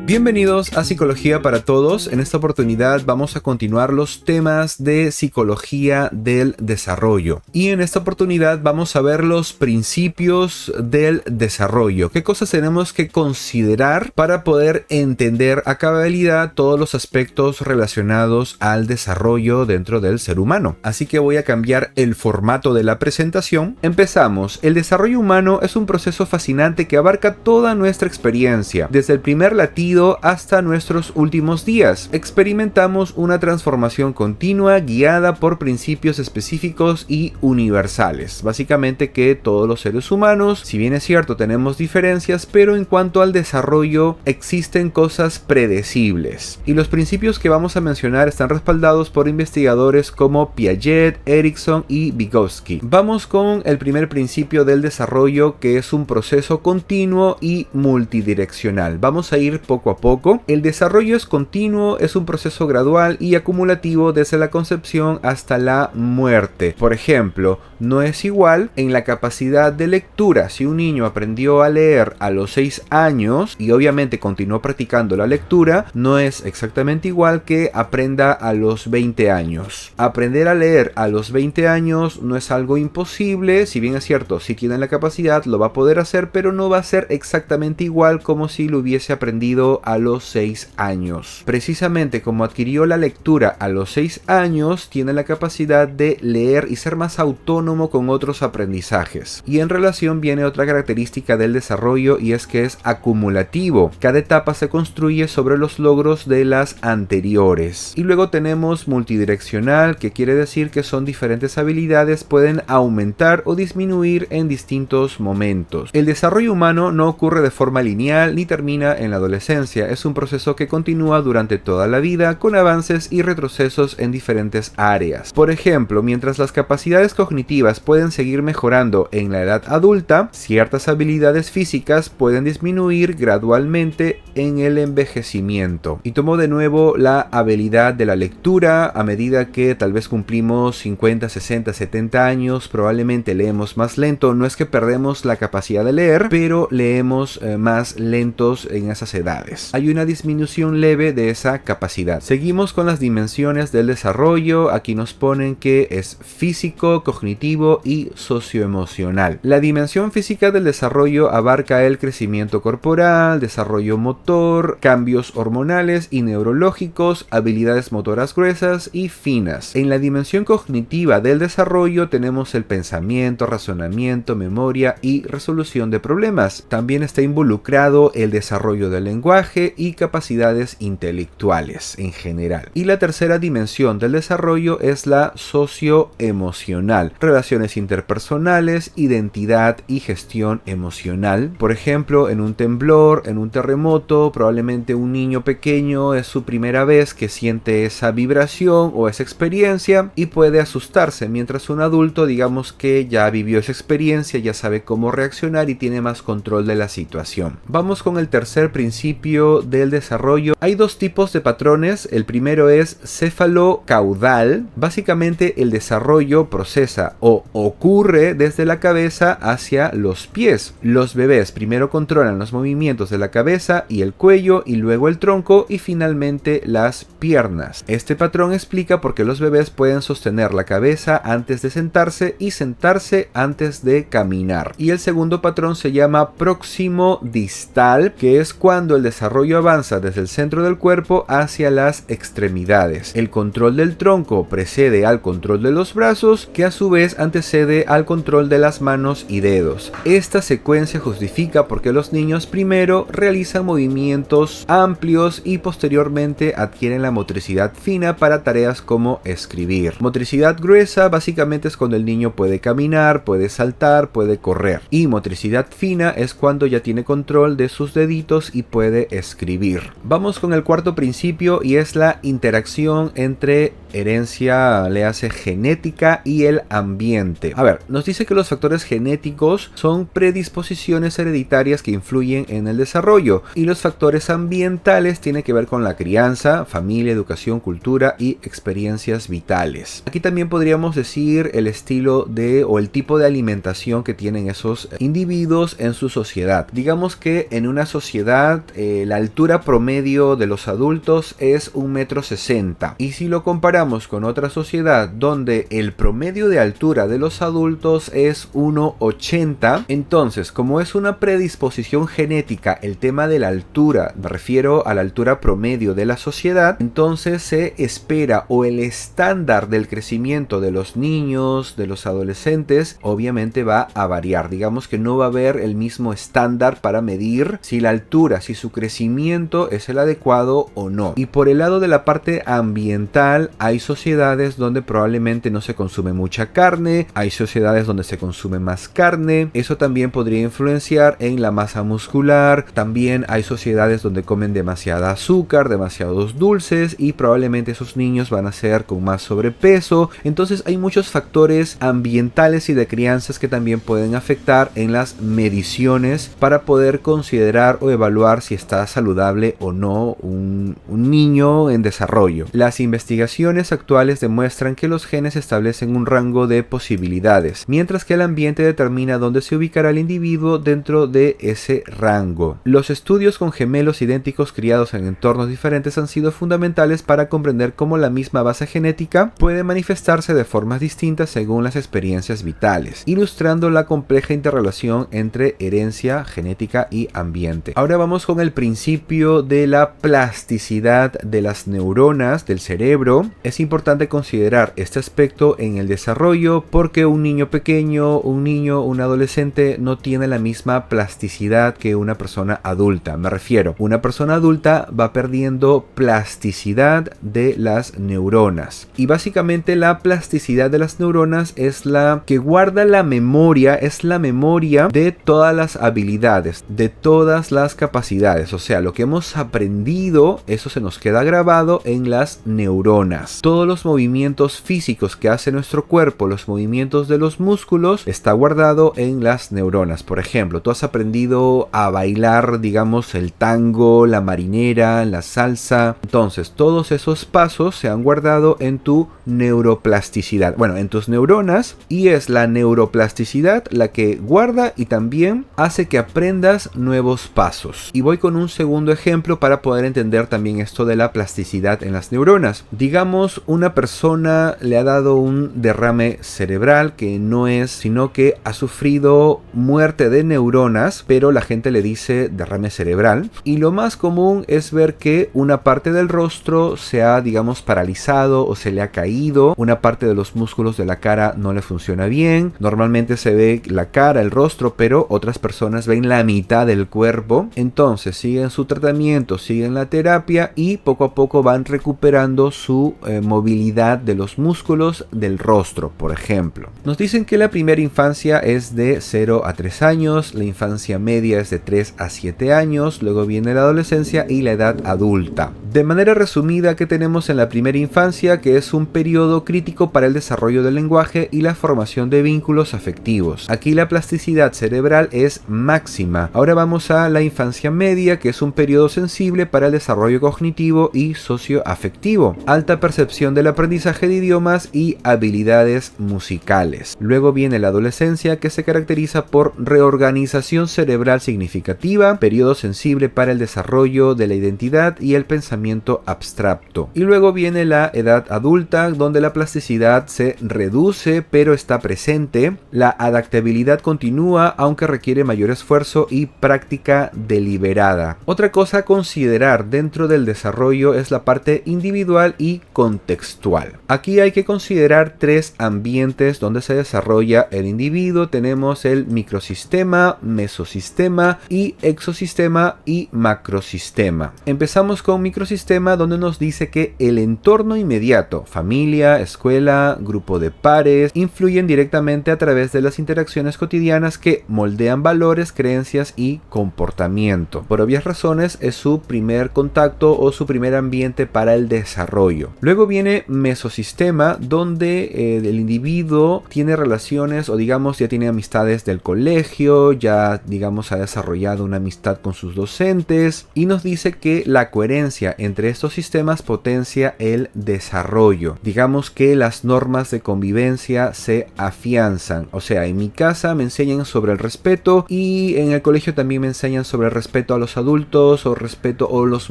Bienvenidos a Psicología para Todos. En esta oportunidad vamos a continuar los temas de psicología del desarrollo. Y en esta oportunidad vamos a ver los principios del desarrollo. ¿Qué cosas tenemos que considerar para poder entender a cabalidad todos los aspectos relacionados al desarrollo dentro del ser humano? Así que voy a cambiar el formato de la presentación. Empezamos. El desarrollo humano es un proceso fascinante que abarca toda nuestra experiencia, desde el primer latido hasta nuestros últimos días. Experimentamos una transformación continua guiada por principios específicos y universales. Básicamente que todos los seres humanos, si bien es cierto, tenemos diferencias, pero en cuanto al desarrollo existen cosas predecibles. Y los principios que vamos a mencionar están respaldados por investigadores como Piaget, Erikson y Vygotsky. Vamos con el primer principio del desarrollo, que es un proceso continuo y multidireccional. Vamos a ir poco a poco. El desarrollo es continuo, es un proceso gradual y acumulativo desde la concepción hasta la muerte. Por ejemplo, no es igual en la capacidad de lectura. Si un niño aprendió a leer a los 6 años y obviamente continuó practicando la lectura, no es exactamente igual que aprenda a los 20 años. Aprender a leer a los 20 años no es algo imposible. Si bien es cierto, si tiene la capacidad lo va a poder hacer, pero no va a ser exactamente igual como si lo hubiese aprendido a los 6 años. Precisamente como adquirió la lectura a los 6 años, tiene la capacidad de leer y ser más autónomo con otros aprendizajes. Y en relación viene otra característica del desarrollo, y es que es acumulativo. Cada etapa se construye sobre los logros de las anteriores. Y luego tenemos multidireccional, que quiere decir que son diferentes habilidades, pueden aumentar o disminuir en distintos momentos. El desarrollo humano no ocurre de forma lineal ni termina en la adolescencia. Es un proceso que continúa durante toda la vida, con avances y retrocesos en diferentes áreas. Por ejemplo, mientras las capacidades cognitivas pueden seguir mejorando en la edad adulta, ciertas habilidades físicas pueden disminuir gradualmente en el envejecimiento. Y tomo de nuevo la habilidad de la lectura. A medida que tal vez cumplimos 50, 60, 70 años, probablemente leemos más lento. No es que perdemos la capacidad de leer, pero leemos más lentos en esas edades. Hay una disminución leve de esa capacidad. Seguimos con las dimensiones del desarrollo. Aquí nos ponen que es físico, cognitivo y socioemocional. La dimensión física del desarrollo abarca el crecimiento corporal, desarrollo motor, cambios hormonales y neurológicos, habilidades motoras gruesas y finas. En la dimensión cognitiva del desarrollo tenemos el pensamiento, razonamiento, memoria y resolución de problemas. También está involucrado el desarrollo del lenguaje y capacidades intelectuales en general. Y la tercera dimensión del desarrollo es la socioemocional: relaciones interpersonales, identidad y gestión emocional. Por ejemplo, en un temblor, en un terremoto, probablemente un niño pequeño es su primera vez que siente esa vibración o esa experiencia y puede asustarse, mientras un adulto, digamos que ya vivió esa experiencia, ya sabe cómo reaccionar y tiene más control de la situación. Vamos con el tercer principio del desarrollo. Hay dos tipos de patrones. El primero es céfalo-caudal. Básicamente el desarrollo procesa o ocurre desde la cabeza hacia los pies. Los bebés primero controlan los movimientos de la cabeza y el cuello, y luego el tronco y finalmente las piernas. Este patrón explica por qué los bebés pueden sostener la cabeza antes de sentarse y sentarse antes de caminar. Y el segundo patrón se llama próximo-distal, que es cuando el desarrollo avanza desde el centro del cuerpo hacia las extremidades. El control del tronco precede al control de los brazos, que a su vez antecede al control de las manos y dedos. Esta secuencia justifica por qué los niños primero realizan movimientos amplios y posteriormente adquieren la motricidad fina para tareas como escribir. Motricidad gruesa básicamente es cuando el niño puede caminar, puede saltar, puede correr. Y motricidad fina es cuando ya tiene control de sus deditos y puede escribir. Vamos con el cuarto principio, y es la interacción entre herencia le hace genética y el ambiente. A ver, nos dice que los factores genéticos son predisposiciones hereditarias que influyen en el desarrollo, y los factores ambientales tienen que ver con la crianza, familia, educación, cultura y experiencias vitales. Aquí también podríamos decir el estilo de o el tipo de alimentación que tienen esos individuos en su sociedad. Digamos que en una sociedad la altura promedio de los adultos es 1,60 m, y si lo comparamos con otra sociedad donde el promedio de altura de los adultos es 1,80 m, entonces como es una predisposición genética el tema de la altura, me refiero a la altura promedio de la sociedad, entonces se espera, o el estándar del crecimiento de los niños, de los adolescentes, obviamente va a variar. Digamos que no va a haber el mismo estándar para medir si la altura, si su crecimiento es el adecuado o no. Y por el lado de la parte ambiental, hay sociedades donde probablemente no se consume mucha carne, hay sociedades donde se consume más carne. Eso también podría influenciar en la masa muscular. También hay sociedades donde comen demasiada azúcar, demasiados dulces, y probablemente esos niños van a ser con más sobrepeso. Entonces hay muchos factores ambientales y de crianzas que también pueden afectar en las mediciones para poder considerar o evaluar si está saludable o no un niño en desarrollo. Las investigaciones actuales demuestran que los genes establecen un rango de posibilidades, mientras que el ambiente determina dónde se ubicará el individuo dentro de ese rango. Los estudios con gemelos idénticos criados en entornos diferentes han sido fundamentales para comprender cómo la misma base genética puede manifestarse de formas distintas según las experiencias vitales, ilustrando la compleja interrelación entre herencia, genética y ambiente. Ahora vamos con el principio de la plasticidad de las neuronas del cerebro. Es importante considerar este aspecto en el desarrollo porque un niño pequeño, un adolescente no tiene la misma plasticidad que una persona adulta. Me refiero, una persona adulta va perdiendo plasticidad de las neuronas, y básicamente la plasticidad de las neuronas es la que guarda la memoria, es la memoria de todas las habilidades, de todas las capacidades. O sea, lo que hemos aprendido, eso se nos queda grabado en las neuronas. Todos los movimientos físicos que hace nuestro cuerpo, los movimientos de los músculos, está guardado en las neuronas. Por ejemplo, tú has aprendido a bailar, digamos, el tango, la marinera, la salsa. Entonces, todos esos pasos se han guardado en tu neuroplasticidad. Bueno, en tus neuronas, y es la neuroplasticidad la que guarda y también hace que aprendas nuevos pasos. Y voy con un segundo ejemplo para poder entender también esto de la plasticidad en las neuronas. Digamos, una persona le ha dado un derrame cerebral que no es, sino que ha sufrido muerte de neuronas, pero la gente le dice derrame cerebral. Y lo más común es ver que una parte del rostro se ha, digamos, paralizado o se le ha caído. Una parte de los músculos de la cara no le funciona bien. Normalmente se ve la cara, el rostro, pero otras personas ven la mitad del cuerpo. Entonces siguen su tratamiento, siguen la terapia y poco a poco van recuperando su movilidad de los músculos del rostro, por ejemplo. Nos dicen que la primera infancia es de 0 a 3 años, la infancia media es de 3 a 7 años, luego viene la adolescencia y la edad adulta. De manera resumida, ¿qué tenemos en la primera infancia? Que es un periodo crítico para el desarrollo del lenguaje y la formación de vínculos afectivos. Aquí la plasticidad cerebral es máxima. Ahora vamos a la infancia media, que es un periodo sensible para el desarrollo cognitivo y socioafectivo. Alta percepción del aprendizaje de idiomas y habilidades musicales. Luego viene la adolescencia, que se caracteriza por reorganización cerebral significativa, periodo sensible para el desarrollo de la identidad y el pensamiento abstracto. Y luego viene la edad adulta, donde la plasticidad se reduce pero está presente. La adaptabilidad continúa, aunque requiere mayor esfuerzo y práctica deliberada. Otra cosa a considerar dentro del desarrollo es la parte individual y contextual. Aquí hay que considerar 3 ambientes donde se desarrolla el individuo. Tenemos el microsistema, mesosistema y exosistema y macrosistema. Empezamos con microsistema, donde nos dice que el entorno inmediato, familia, escuela, grupo de pares, influyen directamente a través de las interacciones cotidianas que moldean valores, creencias y comportamiento. Por obvias razones es su primer contacto o su primer ambiente para el desarrollo. Luego Luego viene mesosistema, donde el individuo tiene relaciones o digamos ya tiene amistades del colegio, ya digamos ha desarrollado una amistad con sus docentes y nos dice que la coherencia entre estos sistemas potencia el desarrollo. Digamos que las normas de convivencia se afianzan, o sea, en mi casa me enseñan sobre el respeto y en el colegio también me enseñan sobre el respeto a los adultos o respeto o los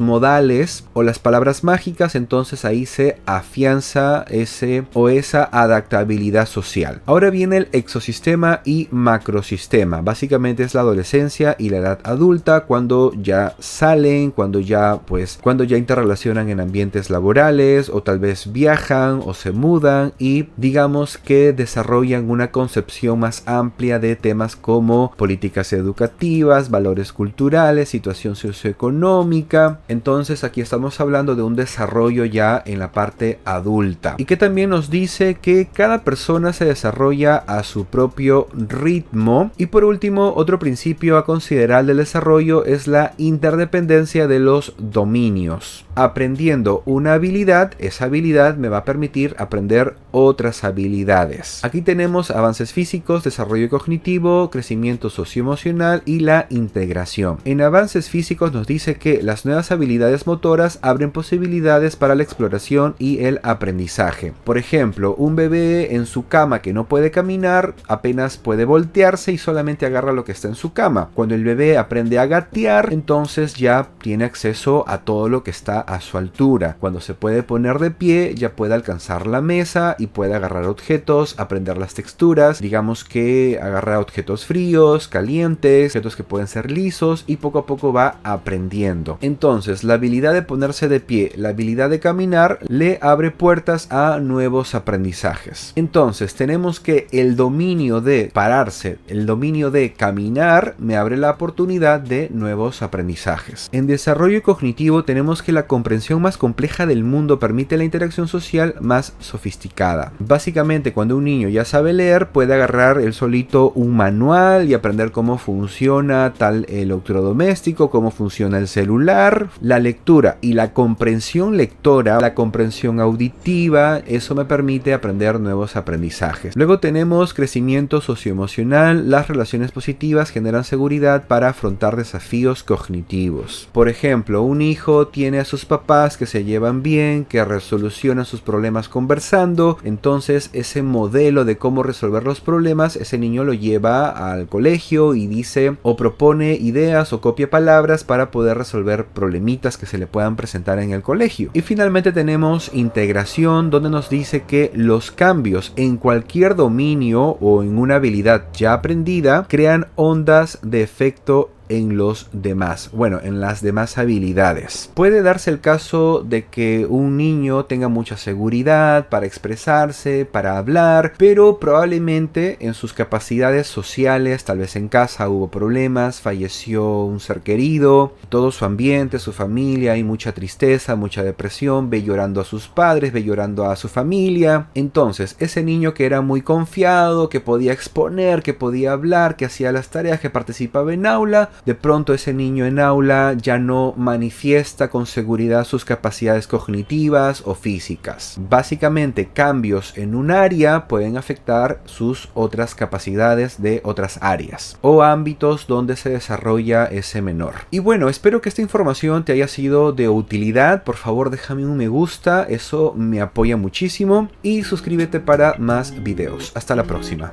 modales o las palabras mágicas, entonces ahí se afianza esa adaptabilidad social. Ahora viene el exosistema y macrosistema. Básicamente es la adolescencia y la edad adulta, cuando ya salen, cuando ya interrelacionan en ambientes laborales o tal vez viajan o se mudan y digamos que desarrollan una concepción más amplia de temas como políticas educativas, valores culturales, situación socioeconómica. Entonces aquí estamos hablando de un desarrollo ya en la parte adulta y que también nos dice que cada persona se desarrolla a su propio ritmo. Y por último, otro principio a considerar del desarrollo es la interdependencia de los dominios. Aprendiendo una habilidad, esa habilidad me va a permitir aprender otras habilidades. Aquí tenemos avances físicos, desarrollo cognitivo, crecimiento socioemocional y la integración. En avances físicos nos dice que las nuevas habilidades motoras abren posibilidades para la exploración y el aprendizaje. Por ejemplo, un bebé en su cama que no puede caminar, apenas puede voltearse y solamente agarra lo que está en su cama. Cuando el bebé aprende a gatear, entonces ya tiene acceso a todo lo que está a su altura. Cuando se puede poner de pie, ya puede alcanzar la mesa y puede agarrar objetos, aprender las texturas, digamos que agarra objetos fríos, calientes, objetos que pueden ser lisos y poco a poco va aprendiendo. Entonces, la habilidad de ponerse de pie, la habilidad de caminar, le abre puertas a nuevos aprendizajes. Entonces, tenemos que el dominio de pararse, el dominio de caminar, me abre la oportunidad de nuevos aprendizajes. En desarrollo cognitivo tenemos que la comprensión más compleja del mundo permite la interacción social más sofisticada. Básicamente, cuando un niño ya sabe leer, puede agarrar él solito un manual y aprender cómo funciona tal electrodoméstico, cómo funciona el celular. La lectura y la comprensión lectora, la comprensión auditiva, eso me permite aprender nuevos aprendizajes. Luego tenemos crecimiento socioemocional. Las relaciones positivas generan seguridad para afrontar desafíos cognitivos. Por ejemplo, un hijo tiene a sus papás que se llevan bien, que resolucionan sus problemas conversando, entonces ese modelo de cómo resolver los problemas, ese niño lo lleva al colegio y dice o propone ideas o copia palabras para poder resolver problemitas que se le puedan presentar en el colegio. Y finalmente tenemos integración, donde nos dice que los cambios en cualquier dominio o en una habilidad ya aprendida crean ondas de efecto en los demás, en las demás habilidades. Puede darse el caso de que un niño tenga mucha seguridad para expresarse, para hablar, pero probablemente en sus capacidades sociales, tal vez en casa hubo problemas, falleció un ser querido, todo su ambiente, su familia, hay mucha tristeza, mucha depresión, ve llorando a sus padres, ve llorando a su familia. Entonces, ese niño que era muy confiado, que podía exponer, que podía hablar, que hacía las tareas, que participaba en aula, de pronto ese niño en aula ya no manifiesta con seguridad sus capacidades cognitivas o físicas. Básicamente, cambios en un área pueden afectar sus otras capacidades de otras áreas o ámbitos donde se desarrolla ese menor. Y bueno, espero que esta información te haya sido de utilidad. Por favor, déjame un me gusta, eso me apoya muchísimo, y suscríbete para más videos. Hasta la próxima.